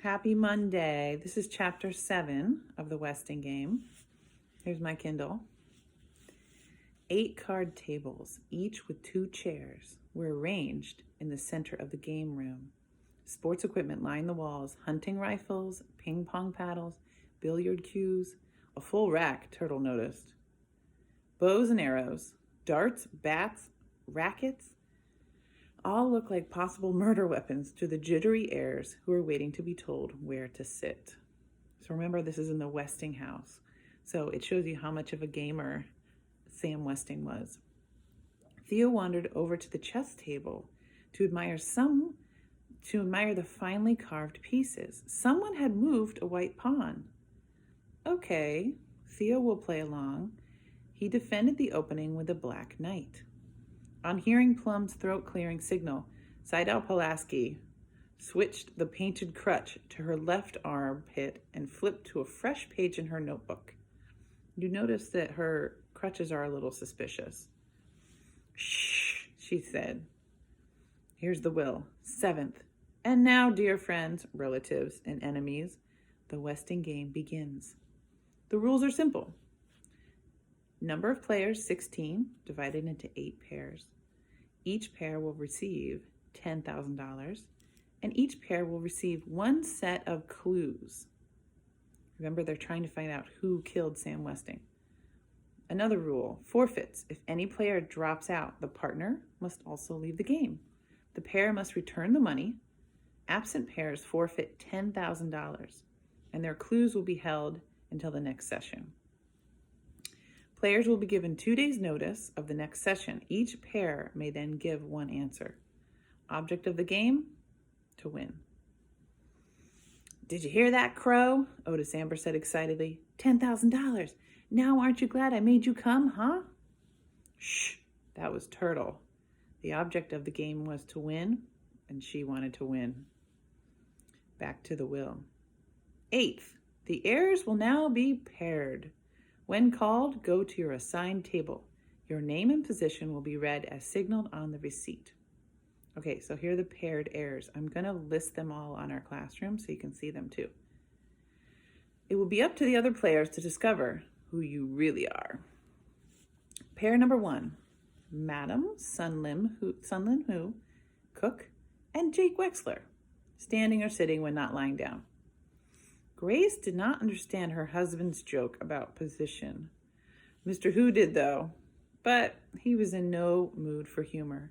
Happy Monday. This is chapter 7 of the Westing game. Here's my Kindle. 8 card tables, each with 2 chairs, were arranged in the center of the game room. Sports equipment lined the walls, hunting rifles, ping pong paddles, billiard cues, a full rack, Turtle noticed. Bows and arrows, darts, bats, rackets, all look like possible murder weapons to the jittery heirs who are waiting to be told where to sit. So remember, this is in the Westing house. So it shows you how much of a gamer Sam Westing was. Theo wandered over to the chess table to admire the finely carved pieces. Someone had moved a white pawn. Okay, Theo will play along. He defended the opening with a black knight. On hearing Plum's throat-clearing signal, Seidel Pulaski switched the painted crutch to her left armpit and flipped to a fresh page in her notebook. You notice that her crutches are a little suspicious. Shh, she said. Here's the will. 7th. And now, dear friends, relatives, and enemies, the Westing game begins. The rules are simple. Number of players, 16, divided into 8 pairs. Each pair will receive $10,000, and each pair will receive 1 set of clues. Remember, they're trying to find out who killed Sam Westing. Another rule, forfeits. If any player drops out, the partner must also leave the game. The pair must return the money. Absent pairs forfeit $10,000, and their clues will be held until the next session. Players will be given 2 days' notice of the next session. Each pair may then give 1 answer. Object of the game, to win. Did you hear that, Crow? Otis Amber said excitedly. $10,000. Now aren't you glad I made you come, huh? Shh, that was Turtle. The object of the game was to win, and she wanted to win. Back to the will. 8th, the heirs will now be paired. When called, go to your assigned table. Your name and position will be read as signaled on the receipt. Okay, so here are the paired heirs. I'm going to list them all on our classroom so you can see them too. It will be up to the other players to discover who you really are. Pair number 1, Madam Sunlin Hu, Cook, and Jake Wexler, standing or sitting when not lying down. Grace did not understand her husband's joke about position. Mr. Hu did, though, but he was in no mood for humor.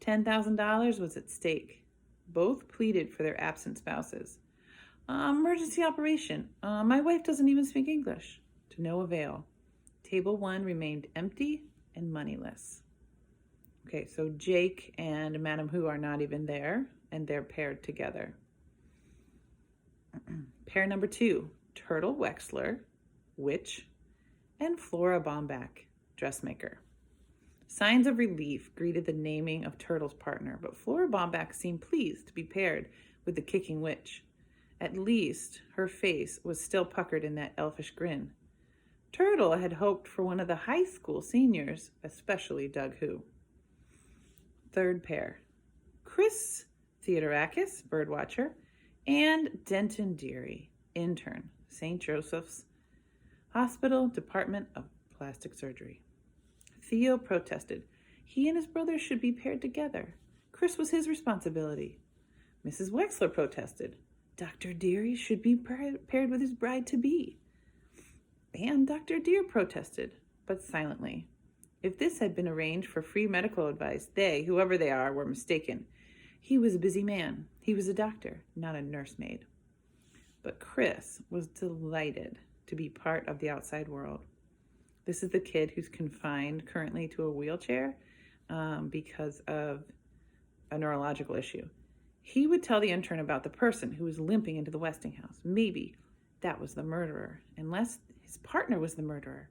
$10,000 was at stake. Both pleaded for their absent spouses. Emergency operation. My wife doesn't even speak English. To no avail. Table 1 remained empty and moneyless. Okay, so Jake and Madam Hu are not even there, and they're paired together. Pair number 2, Turtle Wexler, witch, and Flora Bomback, dressmaker. Signs of relief greeted the naming of Turtle's partner, but Flora Bomback seemed pleased to be paired with the kicking witch. At least her face was still puckered in that elfish grin. Turtle had hoped for one of the high school seniors, especially Doug Hu. 3rd pair, Chris Theodorakis, birdwatcher, and Denton Deary, intern, St. Joseph's Hospital, Department of Plastic Surgery. Theo protested. He and his brother should be paired together. Chris was his responsibility. Mrs. Wexler protested. Dr. Deary should be paired with his bride-to-be. And Dr. Deere protested, but silently. If this had been arranged for free medical advice, they, whoever they are, were mistaken. He was a busy man. He was a doctor, not a nursemaid. But Chris was delighted to be part of the outside world. This is the kid who's confined currently to a wheelchair because of a neurological issue. He would tell the intern about the person who was limping into the Westing house. Maybe that was the murderer, unless his partner was the murderer.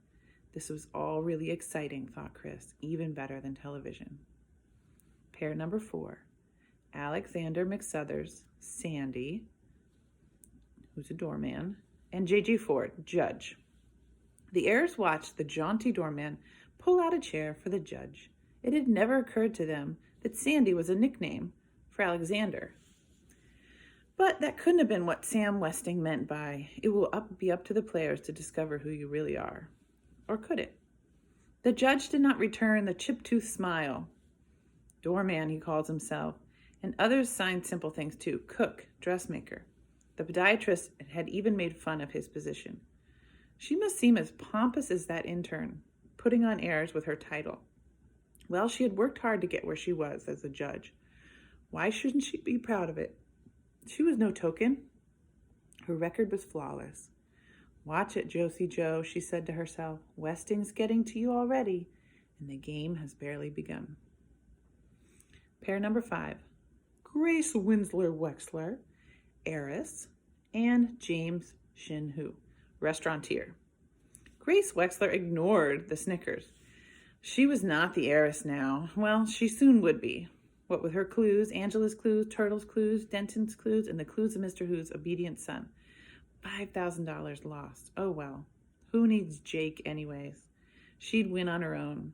This was all really exciting, thought Chris, even better than television. Pair number 4, Alexander McSuthers, Sandy, who's a doorman, and J.G. Ford, judge. The heirs watched the jaunty doorman pull out a chair for the judge. It had never occurred to them that Sandy was a nickname for Alexander. But that couldn't have been what Sam Westing meant by, "It will be up to the players to discover who you really are." Or could it? The judge did not return the chip-tooth smile. Doorman, he calls himself, and others signed simple things too: cook, dressmaker. The podiatrist had even made fun of his position. She must seem as pompous as that intern, putting on airs with her title. Well, she had worked hard to get where she was as a judge. Why shouldn't she be proud of it? She was no token. Her record was flawless. "Watch it, Josie Joe," she said to herself. "Westing's getting to you already, and the game has barely begun." Pair number 5, Grace Winsler Wexler, heiress, and James Shin Hu, restaurateur. Grace Wexler ignored the snickers. She was not the heiress now. Well, she soon would be. What with her clues, Angela's clues, Turtle's clues, Denton's clues, and the clues of Mr. Hu's obedient son. $5,000 lost. Oh well. Who needs Jake anyways? She'd win on her own.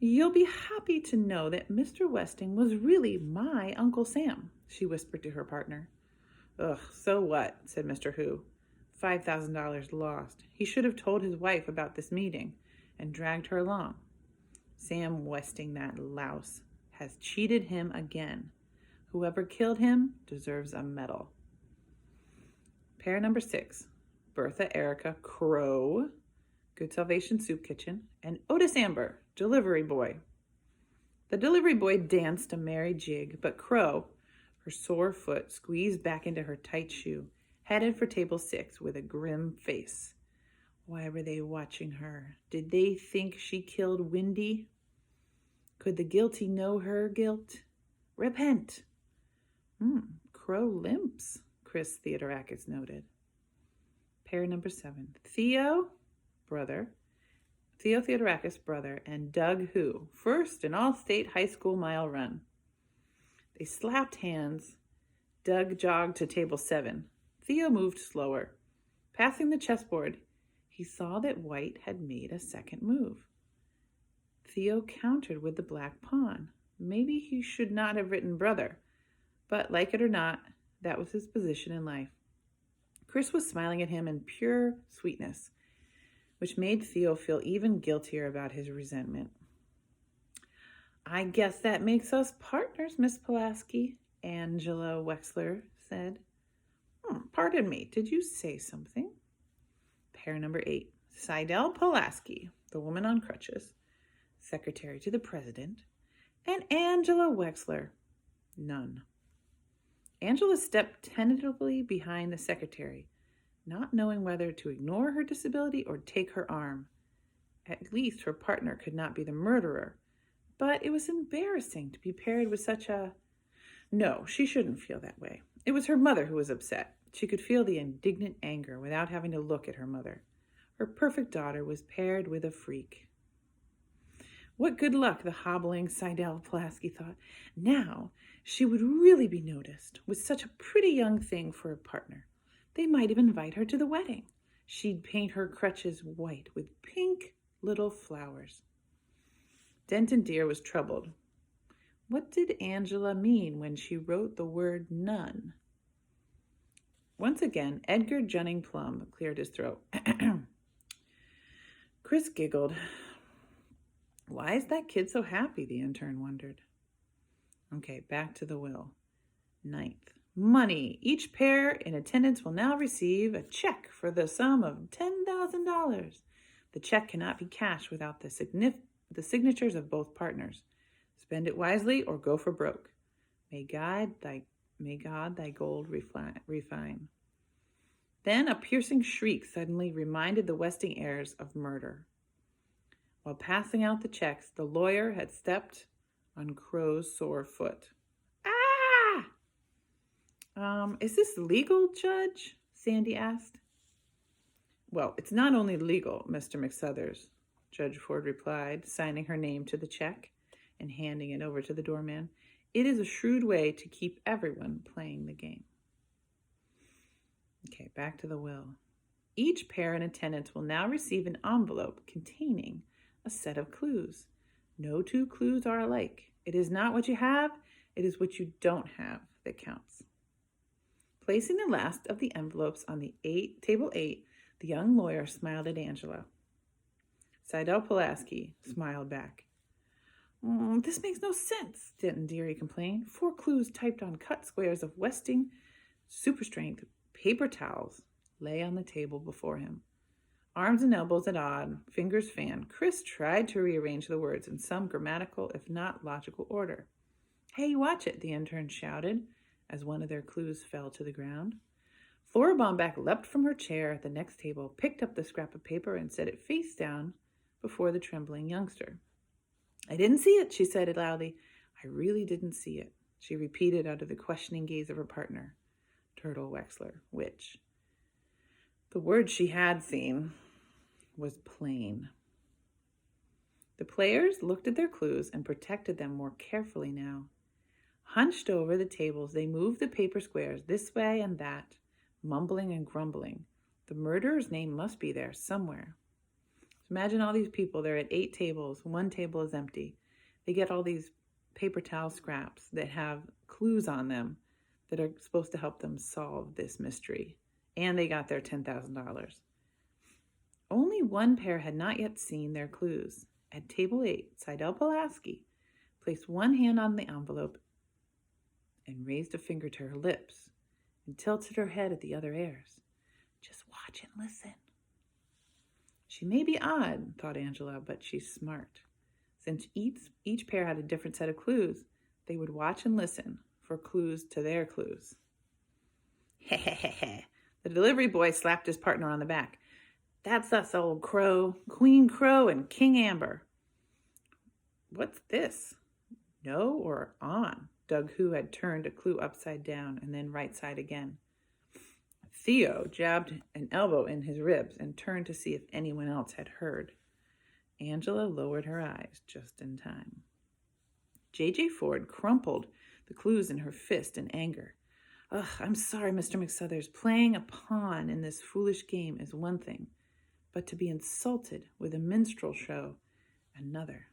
"You'll be happy to know that Mr. Westing was really my Uncle Sam," she whispered to her partner. "Ugh, so what?" said Mr. Hu. $5,000 lost. He should have told his wife about this meeting and dragged her along. Sam Westing, that louse, has cheated him again. Whoever killed him deserves a medal. Pair number 6, Bertha Erica Crow, Good Salvation Soup Kitchen, and Otis Amber, delivery boy. The delivery boy danced a merry jig, but Crow, her sore foot squeezed back into her tight shoe, headed for table 6 with a grim face. Why were they watching her? Did they think she killed Windy? Could the guilty know her guilt? Repent. Crow limps, Chris Theodorakis noted. Pair number 7, Theo Theodorakis, brother, and Doug Hu, first in all-state high school mile run. They slapped hands. Doug jogged to table 7. Theo moved slower. Passing the chessboard, he saw that White had made a second move. Theo countered with the black pawn. Maybe he should not have written brother, but like it or not, that was his position in life. Chris was smiling at him in pure sweetness, which made Theo feel even guiltier about his resentment. "I guess that makes us partners, Miss Pulaski," Angela Wexler said. Pardon me, did you say something?" Pair number 8, Seidel Pulaski, the woman on crutches, secretary to the president, and Angela Wexler, none. Angela stepped tentatively behind the secretary, not knowing whether to ignore her disability or take her arm. At least her partner could not be the murderer, but it was embarrassing to be paired with such a... No, she shouldn't feel that way. It was her mother who was upset. She could feel the indignant anger without having to look at her mother. Her perfect daughter was paired with a freak. What good luck, the hobbling Seidel Pulaski thought. Now she would really be noticed with such a pretty young thing for a partner. They might even invite her to the wedding. She'd paint her crutches white with pink little flowers. Denton Deer was troubled. What did Angela mean when she wrote the word none? Once again, Edgar Junning Plum cleared his throat. Chris giggled. Why is that kid so happy? The intern wondered. Okay, back to the will. 9th, money. Each pair in attendance will now receive a check for the sum of $10,000. The check cannot be cashed without the signatures of both partners. Spend it wisely or go for broke. May God thy gold refine. Then a piercing shriek suddenly reminded the Westing heirs of murder. While passing out the checks, the lawyer had stepped on Crow's sore foot. Ah! Is this legal, Judge? Sandy asked. Well, it's not only legal, Mr. McSuthers, Judge Ford replied, signing her name to the check and handing it over to the doorman. It is a shrewd way to keep everyone playing the game. Okay, back to the will. Each pair in attendance will now receive an envelope containing a set of clues. No two clues are alike. It is not what you have, it is what you don't have that counts. Placing the last of the envelopes on the table 8, the young lawyer smiled at Angela. Seidel Pulaski smiled back. This makes no sense, Denton Deary complained. 4 clues typed on cut squares of Westing super-strength paper towels lay on the table before him. Arms and elbows at odd, fingers fanned, Chris tried to rearrange the words in some grammatical, if not logical, order. Hey, watch it, the intern shouted as one of their clues fell to the ground. Flora Bomback leapt from her chair at the next table, picked up the scrap of paper, and set it face down before the trembling youngster. I didn't see it, she said loudly. I really didn't see it, she repeated under the questioning gaze of her partner, Turtle Wexler, which the word she had seen was plain. The players looked at their clues and protected them more carefully now. Hunched over the tables, they moved the paper squares this way and that, mumbling and grumbling. The murderer's name must be there somewhere. Imagine all these people. They're at 8 tables. 1 table is empty. They get all these paper towel scraps that have clues on them that are supposed to help them solve this mystery. And they got their $10,000. Only one pair had not yet seen their clues. At table 8, Seidel Pulaski placed one hand on the envelope and raised a finger to her lips and tilted her head at the other heirs. Just watch and listen. She may be odd, thought Angela, but she's smart. Since each pair had a different set of clues, they would watch and listen for clues to their clues. Hehehe. The delivery boy slapped his partner on the back. That's us, old Crow, Queen Crow and King Amber. What's this? No or on? Doug Who had turned a clue upside down and then right side again. Theo jabbed an elbow in his ribs and turned to see if anyone else had heard. Angela lowered her eyes just in time. J.J. Ford crumpled the clues in her fist in anger. I'm sorry, Mr. McSuthers. Playing a pawn in this foolish game is one thing, but to be insulted with a minstrel show, another.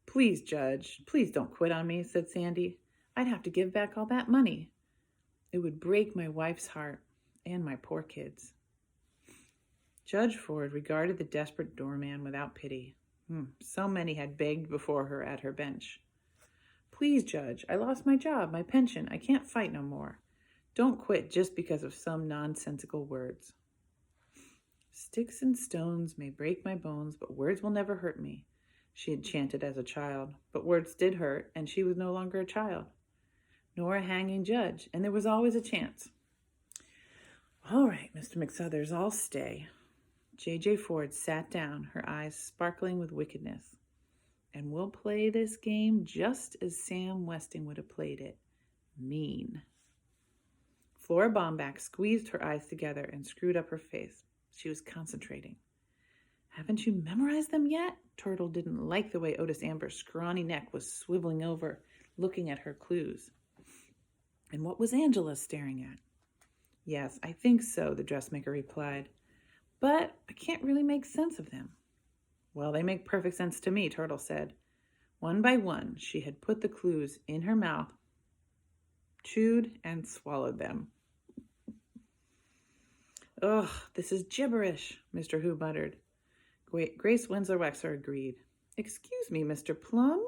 Please, Judge, please don't quit on me, said Sandy. I'd have to give back all that money. It would break my wife's heart and my poor kids. Judge Ford regarded the desperate doorman without pity. So many had begged before her at her bench. Please, Judge, I lost my job, my pension. I can't fight no more. Don't quit just because of some nonsensical words. Sticks and stones may break my bones, but words will never hurt me, she had chanted as a child. But words did hurt, and she was no longer a child, nor a hanging judge, and there was always a chance. All right, Mr. McSuthers, I'll stay. J.J. Ford sat down, her eyes sparkling with wickedness. And we'll play this game just as Sam Westing would have played it. Mean. Flora Bomback squeezed her eyes together and screwed up her face. She was concentrating. Haven't you memorized them yet? Turtle didn't like the way Otis Amber's scrawny neck was swiveling over, looking at her clues. And what was Angela staring at? Yes, I think so, the dressmaker replied. But I can't really make sense of them. Well, they make perfect sense to me, Turtle said. One by one, she had put the clues in her mouth, chewed and swallowed them. Ugh, this is gibberish, Mr. Who muttered. Grace Winslow Wexler agreed. Excuse me, Mr. Plum,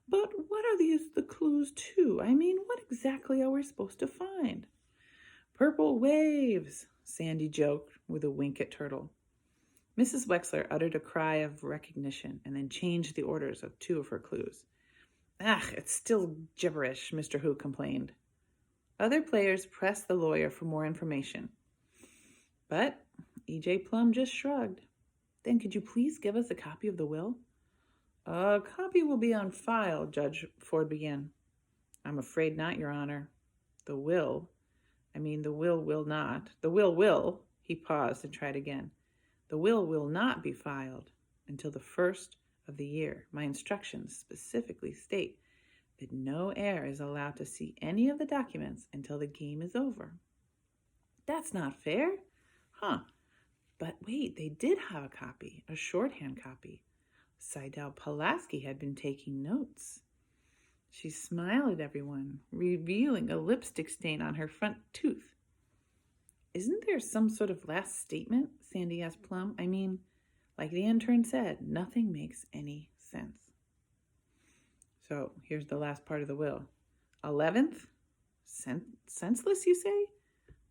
but what are the clues to? I mean, what exactly are we supposed to find? Purple waves, Sandy joked with a wink at Turtle. Mrs. Wexler uttered a cry of recognition and then changed the orders of 2 of her clues. It's still gibberish, Mr. Who complained. Other players pressed the lawyer for more information. But E.J. Plum just shrugged. Then could you please give us a copy of the will? A copy will be on file, Judge Ford began. I'm afraid not, Your Honor. The will will not. The will will. He paused and tried again. The will not be filed until the 1st of the year. My instructions specifically state that no heir is allowed to see any of the documents until the game is over. That's not fair. But wait, they did have a copy, a shorthand copy. Seidel Pulaski had been taking notes. She smiled at everyone, revealing a lipstick stain on her front tooth. Isn't there some sort of last statement? Sandy asked Plum. I mean, like the intern said, nothing makes any sense. So here's the last part of the will. 11th, senseless, you say?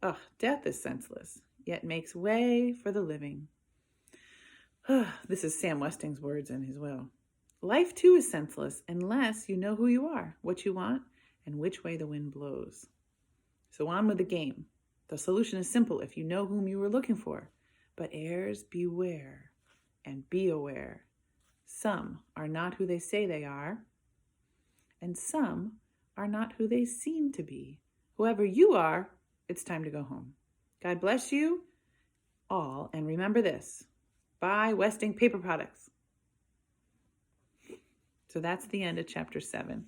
Ugh, death is senseless, yet makes way for the living. This is Sam Westing's words in his will. Life, too, is senseless unless you know who you are, what you want, and which way the wind blows. So on with the game. The solution is simple if you know whom you were looking for. But heirs, beware and be aware. Some are not who they say they are, and some are not who they seem to be. Whoever you are, it's time to go home. God bless you all, and remember this. Buy Westing paper products. So that's the end of chapter 7.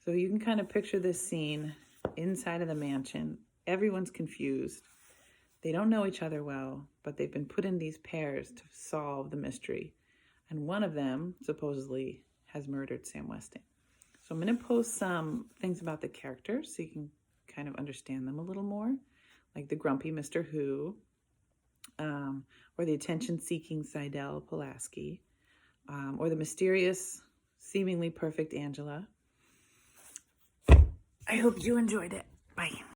So you can kind of picture this scene inside of the mansion. Everyone's confused. They don't know each other well, but they've been put in these pairs to solve the mystery. And one of them supposedly has murdered Sam Westing. So I'm going to post some things about the characters so you can kind of understand them a little more, like the grumpy Mr. Who, or the attention-seeking Seidel Pulaski, or the mysterious, seemingly perfect Angela. I hope you enjoyed it. Bye.